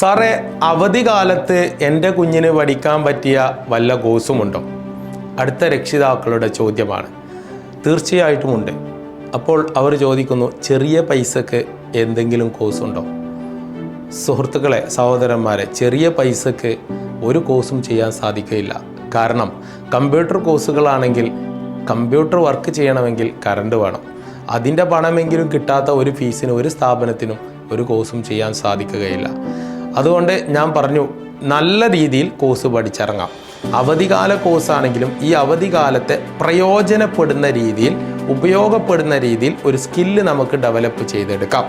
സാറേ, അവധിക്കാലത്ത് എൻ്റെ കുഞ്ഞിന് പഠിക്കാൻ പറ്റിയ വല്ല കോഴ്സുമുണ്ടോ? അടുത്ത രക്ഷിതാക്കളുടെ ചോദ്യമാണ്. തീർച്ചയായിട്ടുമുണ്ട്. അപ്പോൾ അവർ ചോദിക്കുന്നു, ചെറിയ പൈസക്ക് എന്തെങ്കിലും കോഴ്സ് ഉണ്ടോ? സുഹൃത്തുക്കളെ, സഹോദരന്മാരെ, ചെറിയ പൈസക്ക് ഒരു കോഴ്സും ചെയ്യാൻ സാധിക്കില്ല. കാരണം കമ്പ്യൂട്ടർ കോഴ്സുകളാണെങ്കിൽ കമ്പ്യൂട്ടർ വർക്ക് ചെയ്യണമെങ്കിൽ കറണ്ട് വേണം. അതിൻ്റെ പണമെങ്കിലും കിട്ടാത്ത ഒരു ഫീസിന് ഒരു സ്ഥാപനത്തിനും ഒരു കോഴ്സും ചെയ്യാൻ സാധിക്കുകയില്ല. അതുകൊണ്ട് ഞാൻ പറഞ്ഞു, നല്ല രീതിയിൽ കോഴ്സ് പഠിച്ചിറങ്ങാം. അവധിക്കാല കോഴ്സാണെങ്കിലും ഈ അവധിക്കാലത്തെ പ്രയോജനപ്പെടുന്ന രീതിയിൽ, ഉപയോഗപ്പെടുന്ന രീതിയിൽ ഒരു സ്കില്ല് നമുക്ക് ഡെവലപ്പ് ചെയ്തെടുക്കാം.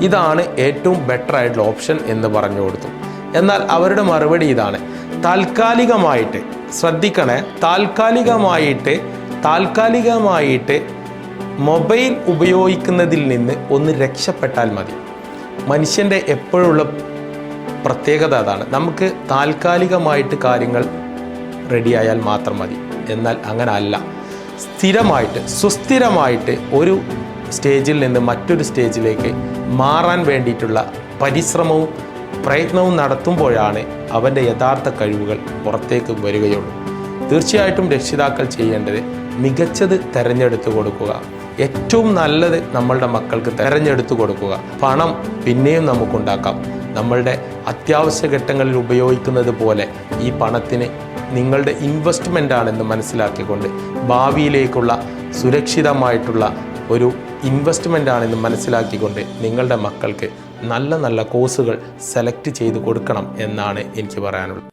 ഇതാണ് ഏറ്റവും ബെറ്റർ ആയിട്ടുള്ള ഓപ്ഷൻ എന്ന് പറഞ്ഞു കൊടുത്തു. എന്നാൽ അവരുടെ മറുപടി ഇതാണ്: താൽക്കാലികമായിട്ട്, ശ്രദ്ധിക്കണേ, താൽക്കാലികമായിട്ട് മൊബൈൽ ഉപയോഗിക്കുന്നതിൽ നിന്ന് ഒന്ന് രക്ഷപ്പെട്ടാൽ മതി. മനുഷ്യൻ്റെ എപ്പോഴുള്ള പ്രത്യേകത അതാണ്. നമുക്ക് താൽക്കാലികമായിട്ട് കാര്യങ്ങൾ റെഡിയായാൽ മാത്രം മതി. എന്നാൽ അങ്ങനെ അല്ല. സ്ഥിരമായിട്ട്, സുസ്ഥിരമായിട്ട് ഒരു സ്റ്റേജിൽ നിന്ന് മറ്റൊരു സ്റ്റേജിലേക്ക് മാറാൻ വേണ്ടിയിട്ടുള്ള പരിശ്രമവും പ്രയത്നവും നടത്തുമ്പോഴാണ് അവൻ്റെ യഥാർത്ഥ കഴിവുകൾ പുറത്തേക്ക് വരികയുള്ളൂ. തീർച്ചയായിട്ടും രക്ഷിതാക്കൾ ചെയ്യേണ്ടത് മികച്ചത് തിരഞ്ഞെടുത്ത് കൊടുക്കുക. ഏറ്റവും നല്ലത് നമ്മളുടെ മക്കൾക്ക് തിരഞ്ഞെടുത്ത് കൊടുക്കുക. പണം പിന്നെയും നമുക്കുണ്ടാക്കാം. നമ്മളുടെ അത്യാവശ്യ ഘട്ടങ്ങളിൽ ഉപയോഗിക്കുന്നത് പോലെ ഈ പണത്തിന് നിങ്ങളുടെ ഇൻവെസ്റ്റ്മെൻ്റ് ആണെന്ന് മനസ്സിലാക്കിക്കൊണ്ട്, ഭാവിയിലേക്കുള്ള സുരക്ഷിതമായിട്ടുള്ള ഒരു ഇൻവെസ്റ്റ്മെൻ്റ് ആണെന്ന് മനസ്സിലാക്കിക്കൊണ്ട് നിങ്ങളുടെ മക്കൾക്ക് നല്ല നല്ല കോഴ്സുകൾ സെലക്ട് ചെയ്ത് കൊടുക്കണം എന്നാണ് എനിക്ക് പറയാനുള്ളത്.